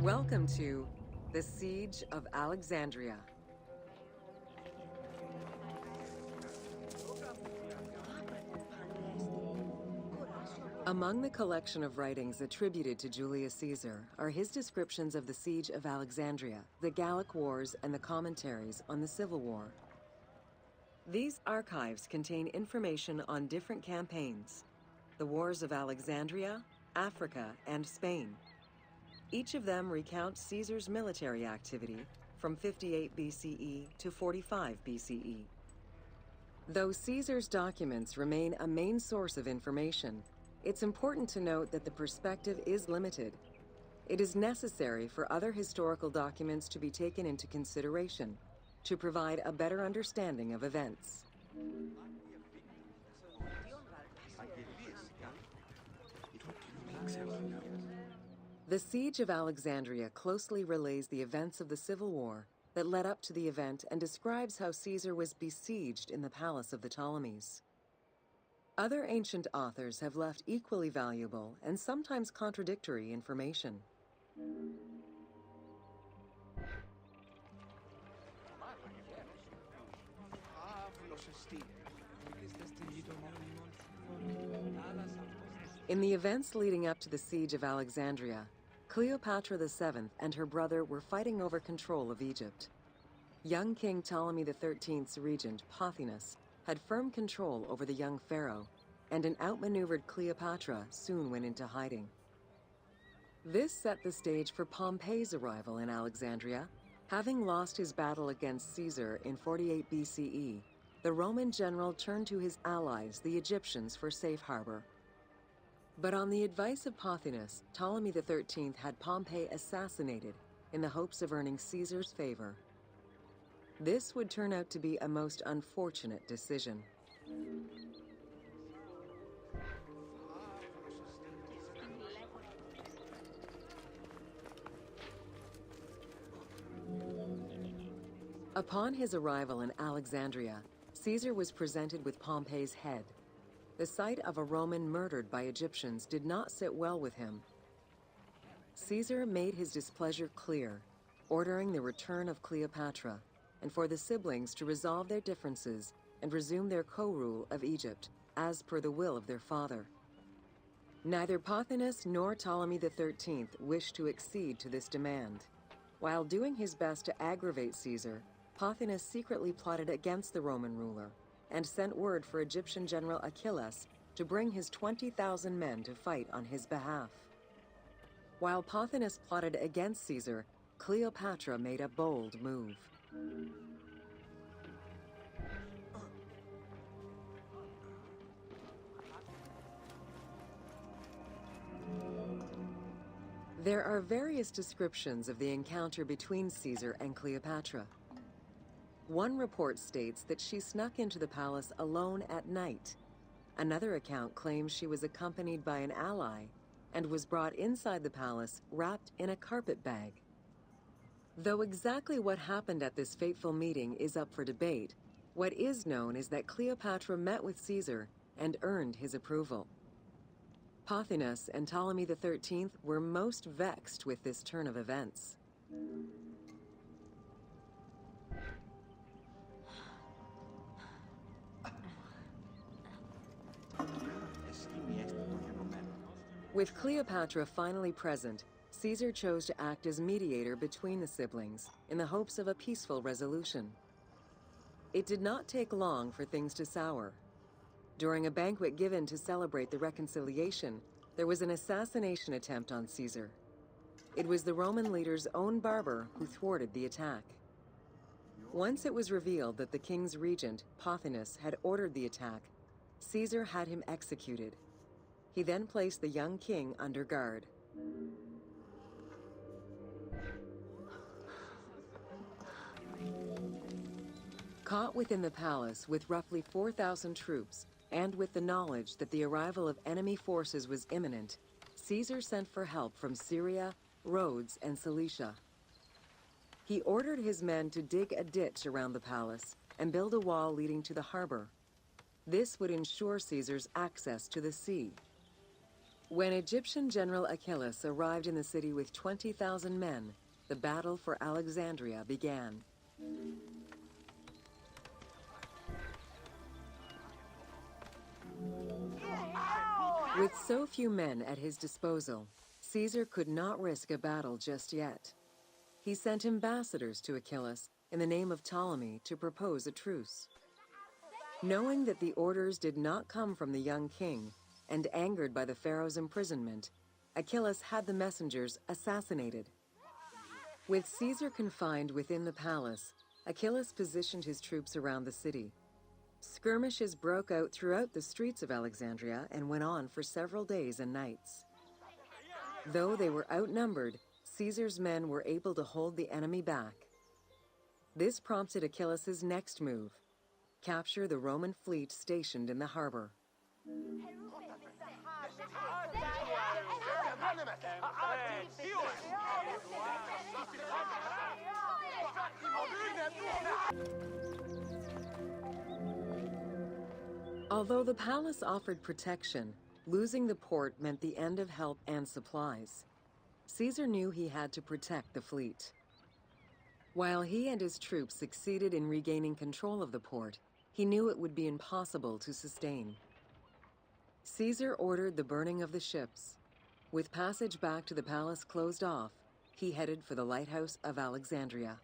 Welcome to the Siege of Alexandria. Among the collection of writings attributed to Julius Caesar are his descriptions of the Siege of Alexandria, the Gallic Wars, and the commentaries on the Civil War. These archives contain information on different campaigns, the wars of Alexandria, Africa, and Spain. Each of them recounts Caesar's military activity from 58 BCE to 45 BCE. Though Caesar's documents remain a main source of information, it's important to note that the perspective is limited. It is necessary for other historical documents to be taken into consideration to provide a better understanding of events. The Siege of Alexandria closely relays the events of the Civil War that led up to the event and describes how Caesar was besieged in the palace of the Ptolemies. Other ancient authors have left equally valuable and sometimes contradictory information. In the events leading up to the Siege of Alexandria, Cleopatra VII and her brother were fighting over control of Egypt. Young King Ptolemy XIII's regent, Pothinus, had firm control over the young pharaoh, and an outmaneuvered Cleopatra soon went into hiding. This set the stage for Pompey's arrival in Alexandria. Having lost his battle against Caesar in 48 BCE, the Roman general turned to his allies, the Egyptians, for safe harbor. But on the advice of Pothinus, Ptolemy XIII had Pompey assassinated in the hopes of earning Caesar's favor. This would turn out to be a most unfortunate decision. Upon his arrival in Alexandria, Caesar was presented with Pompey's head. The sight of a Roman murdered by Egyptians did not sit well with him. Caesar made his displeasure clear, ordering the return of Cleopatra, and for the siblings to resolve their differences and resume their co-rule of Egypt, as per the will of their father. Neither Pothinus nor Ptolemy XIII wished to accede to this demand. While doing his best to aggravate Caesar, Pothinus secretly plotted against the Roman ruler and sent word for Egyptian General Achilles to bring his 20,000 men to fight on his behalf. While Pothinus plotted against Caesar, Cleopatra made a bold move. There are various descriptions of the encounter between Caesar and Cleopatra. One report states that she snuck into the palace alone at night. Another account claims she was accompanied by an ally and was brought inside the palace wrapped in a carpet bag. Though exactly what happened at this fateful meeting is up for debate, what is known is that Cleopatra met with Caesar and earned his approval. Pothinus and Ptolemy XIII were most vexed with this turn of events. With Cleopatra finally present, Caesar chose to act as mediator between the siblings in the hopes of a peaceful resolution. It did not take long for things to sour. During a banquet given to celebrate the reconciliation, there was an assassination attempt on Caesar. It was the Roman leader's own barber who thwarted the attack. Once it was revealed that the king's regent, Pothinus, had ordered the attack, Caesar had him executed. He then placed the young king under guard. Caught within the palace with roughly 4,000 troops, and with the knowledge that the arrival of enemy forces was imminent, Caesar sent for help from Syria, Rhodes, and Cilicia. He ordered his men to dig a ditch around the palace and build a wall leading to the harbor. This would ensure Caesar's access to the sea. When Egyptian General Achilles arrived in the city with 20,000 men, the battle for Alexandria began. With so few men at his disposal, Caesar could not risk a battle just yet. He sent ambassadors to Achilles in the name of Ptolemy to propose a truce. Knowing that the orders did not come from the young king, and angered by the pharaoh's imprisonment, Achilles had the messengers assassinated. With Caesar confined within the palace, Achilles positioned his troops around the city. Skirmishes broke out throughout the streets of Alexandria and went on for several days and nights. Though they were outnumbered, Caesar's men were able to hold the enemy back. This prompted Achilles' next move: capture the Roman fleet stationed in the harbor. Although the palace offered protection, losing the port meant the end of help and supplies. Caesar knew he had to protect the fleet. While he and his troops succeeded in regaining control of the port, he knew it would be impossible to sustain. Caesar ordered the burning of the ships. With passage back to the palace closed off, he headed for the lighthouse of Alexandria.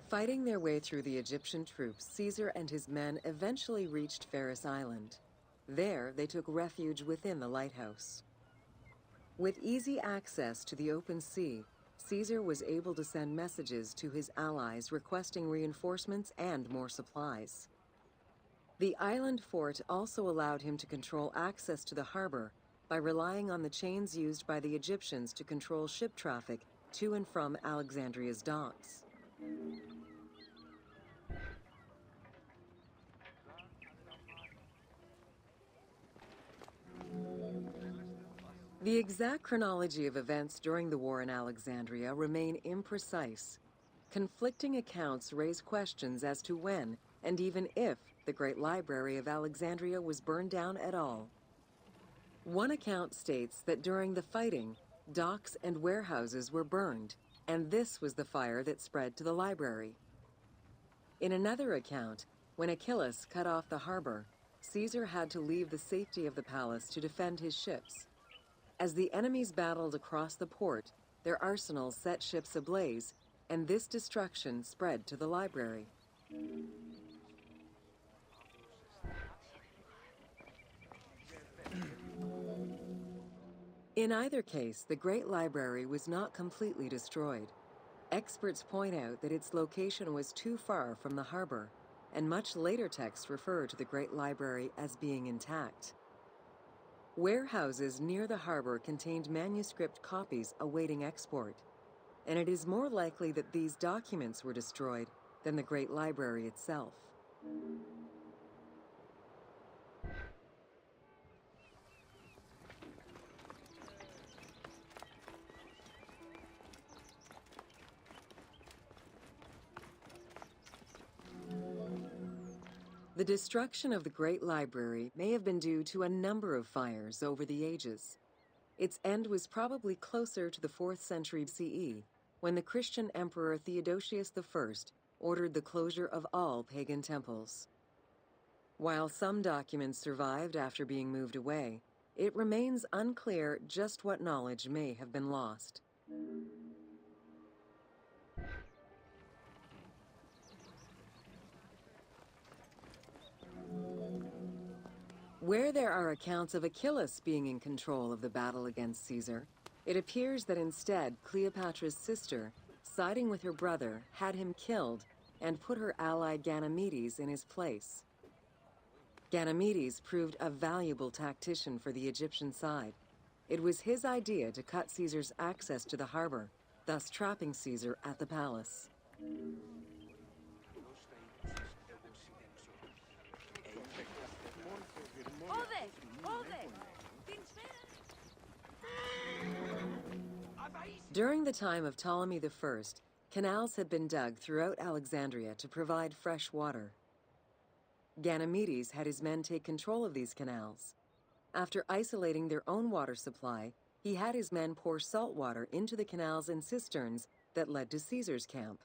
Fighting their way through the Egyptian troops, Caesar and his men eventually reached Pharos Island. There, they took refuge within the lighthouse. With easy access to the open sea, Caesar was able to send messages to his allies requesting reinforcements and more supplies. The island fort also allowed him to control access to the harbor by relying on the chains used by the Egyptians to control ship traffic to and from Alexandria's docks. The exact chronology of events during the war in Alexandria remain imprecise. Conflicting accounts raise questions as to when, and even if, the Great Library of Alexandria was burned down at all. One account states that during the fighting, docks and warehouses were burned, and this was the fire that spread to the library. In another account, when Achilles cut off the harbor, Caesar had to leave the safety of the palace to defend his ships. As the enemies battled across the port, their arsenals set ships ablaze, and this destruction spread to the library. In either case, the Great Library was not completely destroyed. Experts point out that its location was too far from the harbor, and much later texts refer to the Great Library as being intact. Warehouses near the harbor contained manuscript copies awaiting export, and it is more likely that these documents were destroyed than the Great Library itself. The destruction of the Great Library may have been due to a number of fires over the ages. Its end was probably closer to the 4th century CE, when the Christian Emperor Theodosius I ordered the closure of all pagan temples. While some documents survived after being moved away, it remains unclear just what knowledge may have been lost. Where there are accounts of Achilles being in control of the battle against Caesar, it appears that instead Cleopatra's sister, siding with her brother, had him killed and put her ally Ganymedes in his place. Ganymedes proved a valuable tactician for the Egyptian side. It was his idea to cut Caesar's access to the harbor, thus trapping Caesar at the palace. During the time of Ptolemy I, canals had been dug throughout Alexandria to provide fresh water. Ganymedes had his men take control of these canals. After isolating their own water supply, he had his men pour salt water into the canals and cisterns that led to Caesar's camp.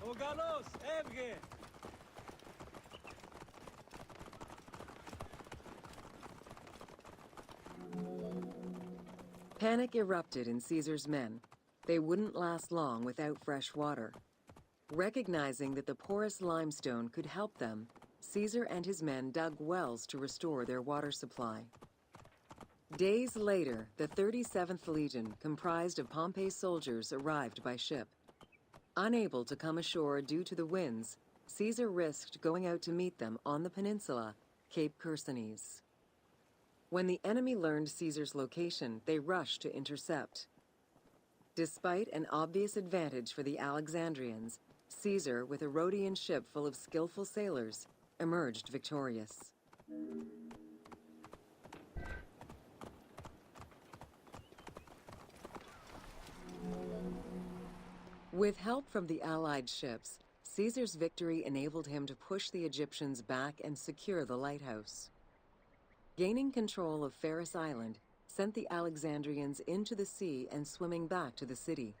Ogalos, Evge! Panic erupted in Caesar's men. They wouldn't last long without fresh water. Recognizing that the porous limestone could help them, Caesar and his men dug wells to restore their water supply. Days later, the 37th Legion, comprised of Pompey's soldiers, arrived by ship. Unable to come ashore due to the winds, Caesar risked going out to meet them on the peninsula, Cape Chersonese. When the enemy learned Caesar's location, they rushed to intercept. Despite an obvious advantage for the Alexandrians, Caesar, with a Rhodian ship full of skillful sailors, emerged victorious. With help from the Allied ships, Caesar's victory enabled him to push the Egyptians back and secure the lighthouse. Gaining control of Pharos Island sent the Alexandrians into the sea and swimming back to the city.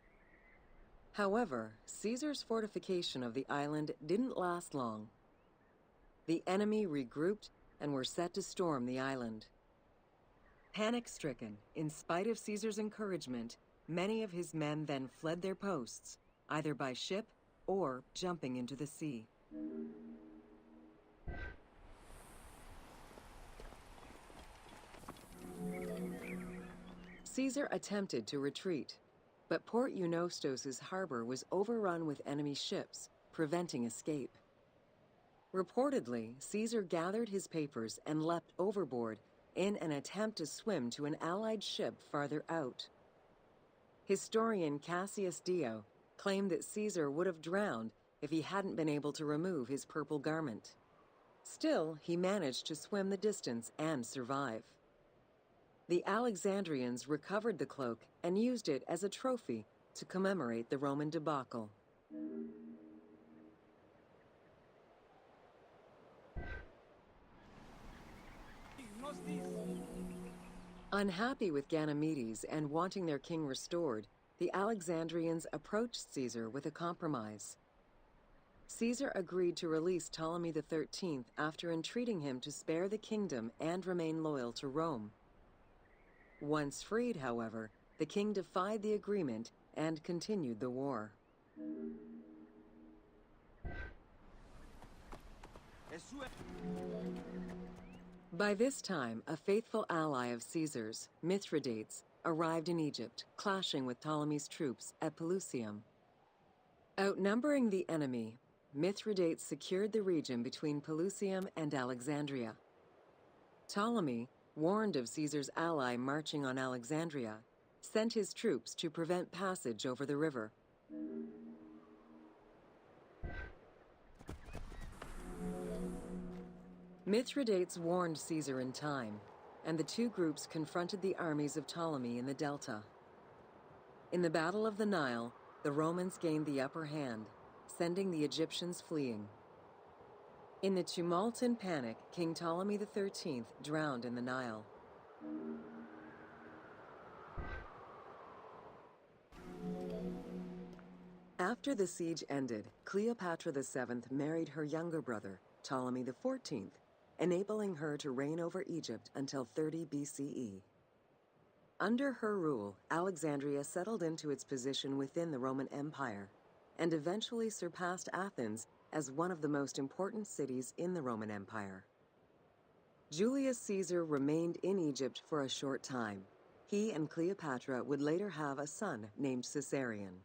However, Caesar's fortification of the island didn't last long. The enemy regrouped and were set to storm the island. Panic-stricken, in spite of Caesar's encouragement, many of his men then fled their posts, either by ship or jumping into the sea. Caesar attempted to retreat, but Port Eunostos' harbor was overrun with enemy ships, preventing escape. Reportedly, Caesar gathered his papers and leapt overboard in an attempt to swim to an Allied ship farther out. Historian Cassius Dio claimed that Caesar would have drowned if he hadn't been able to remove his purple garment. Still, he managed to swim the distance and survive. The Alexandrians recovered the cloak and used it as a trophy to commemorate the Roman debacle. Unhappy with Ganymedes and wanting their king restored, the Alexandrians approached Caesar with a compromise. Caesar agreed to release Ptolemy XIII after entreating him to spare the kingdom and remain loyal to Rome. Once freed, however, the king defied the agreement and continued the war. By this time, a faithful ally of Caesar's, Mithridates, arrived in Egypt, clashing with Ptolemy's troops at Pelusium. Outnumbering the enemy, Mithridates secured the region between Pelusium and Alexandria. Ptolemy, warned of Caesar's ally marching on Alexandria, sent his troops to prevent passage over the river. Mithridates warned Caesar in time, and the two groups confronted the armies of Ptolemy in the Delta. In the Battle of the Nile, the Romans gained the upper hand, sending the Egyptians fleeing. In the tumult and panic, King Ptolemy XIII drowned in the Nile. After the siege ended, Cleopatra VII married her younger brother, Ptolemy XIV, enabling her to reign over Egypt until 30 BCE. Under her rule, Alexandria settled into its position within the Roman Empire and eventually surpassed Athens as one of the most important cities in the Roman Empire. Julius Caesar remained in Egypt for a short time. He and Cleopatra would later have a son named Caesarion.